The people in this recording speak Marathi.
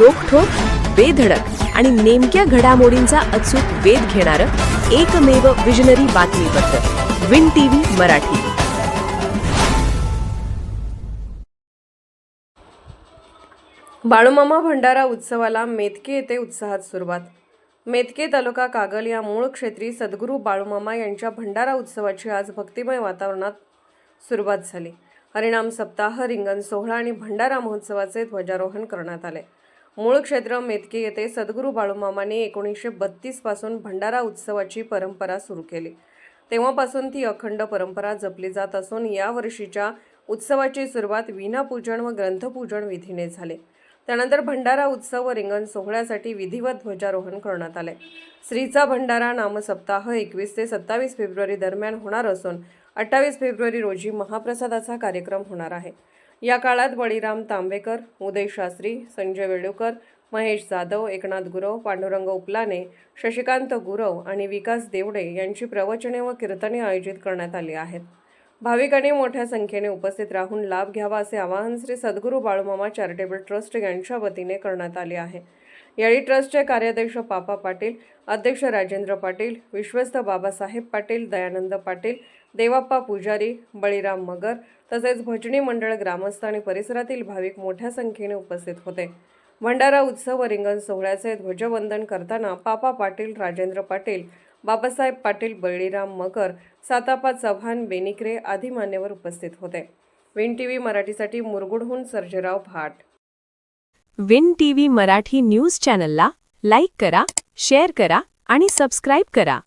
रोखठोक, बेधडक आणि नेमक्या घडामोडींचा अचूक वेध घेणारं एकमेव विजनरी बातमीपत्र विन टीव्ही मराठी. बाळूमामा भंडारा उत्सवाला मेतके येथे उत्साहात सुरुवात. मेतके तालुका कागल या मूळ क्षेत्री सद्गुरू बाळूमामा यांच्या भंडारा उत्सवाची आज भक्तिमय वातावरणात सुरुवात झाली. हरिनाम सप्ताह, रिंगण सोहळा आणि भंडारा महोत्सवाचे ध्वजारोहण करण्यात आले. मूळ क्षेत्र मेतके येथे सद्गुरू बाळूमामांनी 1932 पासून भंडारा उत्सवाची परंपरा सुरू केली. तेव्हापासून ती अखंड परंपरा जपली जात असून यावर्षीच्या उत्सवाची सुरुवात वीणापूजन व ग्रंथपूजन विधीने झाले. त्यानंतर भंडारा उत्सव व रिंगण सोहळ्यासाठी विधिवत ध्वजारोहण करण्यात आले. श्रीचा भंडारा नामसप्ताह 21 ते 27 फेब्रुवारी दरम्यान होणार असून 28 फेब्रुवारी रोजी महाप्रसादाचा कार्यक्रम होणार आहे. या काळात बळीराम तांबेकर, उदय शास्त्री, संजय वेळुकर, महेश जाधव, एकनाथ गुरव, पांडुरंग उपलाने, शशिकांत गुरव आणि विकास देवडे यांची प्रवचने व कीर्तने आयोजित करण्यात आली आहेत. भाविकांनी मोठ्या संख्येने उपस्थित राहून लाभ घ्यावा असे आवाहन श्री सद्गुरू बाळूमामा चॅरिटेबल ट्रस्ट यांच्या वतीने करण्यात आले आहे. यावेळी ट्रस्टचे कार्याध्यक्ष पापा पाटील, अध्यक्ष राजेंद्र पाटील, विश्वस्त बाबासाहेब पाटील, दयानंद पाटील, देवाप्पा पुजारी, बळीराम मगर तसेच भजनी मंडळ, ग्रामस्थ आणि परिसरातील भाविक मोठ्या संख्येने उपस्थित होते. भंडारा उत्सव व रिंगण सोहळ्याचे ध्वजवंदन करताना पापा पाटील, राजेंद्र पाटील, बाबासाहेब पाटील, बळीराम मगर, सातापा चव्हाण, बेनिक्रे आदी मान्यवर उपस्थित होते. विन टीव्ही मराठीसाठी मुरगुडहून सर्जेराव भाट. विन टीव्ही मराठी न्यूज चॅनलला लाईक करा, शेअर करा आणि सबस्क्राईब करा.